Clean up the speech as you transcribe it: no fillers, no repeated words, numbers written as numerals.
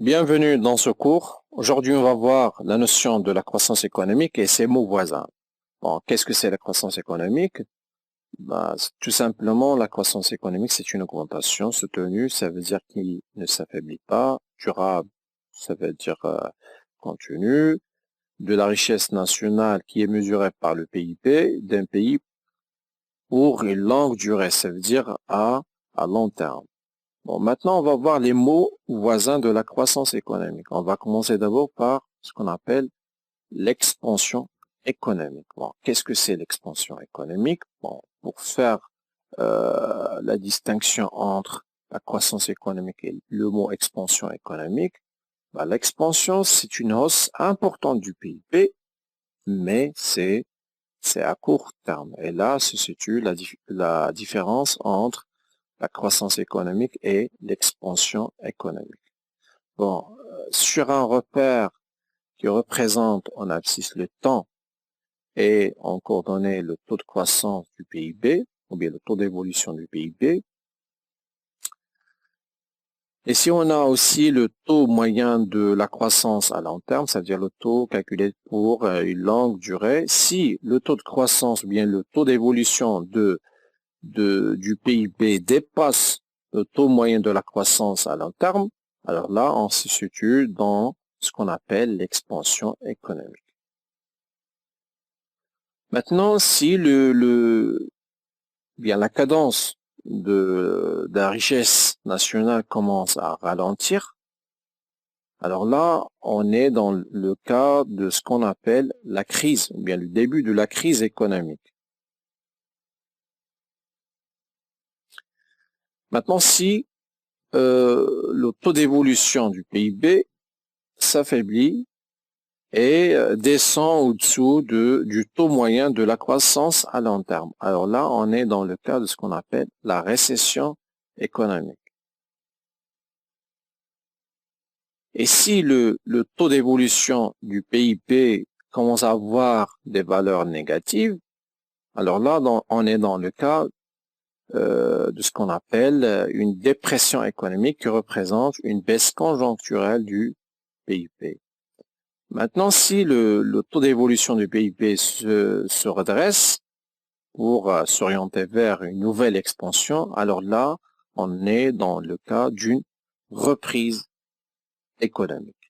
Bienvenue dans ce cours. Aujourd'hui, on va voir la notion de la croissance économique et ses mots voisins. Bon, qu'est-ce que c'est la croissance économique? Tout simplement, la croissance économique, c'est une augmentation soutenue, ça veut dire qu'il ne s'affaiblit pas, durable, ça veut dire continue, de la richesse nationale qui est mesurée par le PIB d'un pays pour une longue durée, ça veut dire à long terme. Bon, maintenant, on va voir les mots voisins de la croissance économique. On va commencer d'abord par ce qu'on appelle l'expansion économique. Bon, qu'est-ce que c'est l'expansion économique? Bon, pour faire la distinction entre la croissance économique et le mot expansion économique, l'expansion, c'est une hausse importante du PIB, mais c'est à court terme. Et là se situe la différence entre la croissance économique et l'expansion économique. Bon, sur un repère qui représente en abscisse le temps et en coordonnée le taux de croissance du PIB, ou bien le taux d'évolution du PIB, et si on a aussi le taux moyen de la croissance à long terme, c'est-à-dire le taux calculé pour une longue durée, si le taux de croissance ou bien le taux d'évolution du PIB dépasse le taux moyen de la croissance à long terme, alors là, on se situe dans ce qu'on appelle l'expansion économique. Maintenant, si la cadence de la richesse nationale commence à ralentir, alors là, on est dans le cas de ce qu'on appelle la crise, ou bien le début de la crise économique. Maintenant, si le taux d'évolution du PIB s'affaiblit et descend au-dessous du taux moyen de la croissance à long terme. Alors là, on est dans le cas de ce qu'on appelle la récession économique. Et si le taux d'évolution du PIB commence à avoir des valeurs négatives, alors là, on est dans le cas de ce qu'on appelle une dépression économique qui représente une baisse conjoncturelle du PIB. Maintenant, si le taux d'évolution du PIB se redresse pour s'orienter vers une nouvelle expansion, alors là, on est dans le cas d'une reprise économique.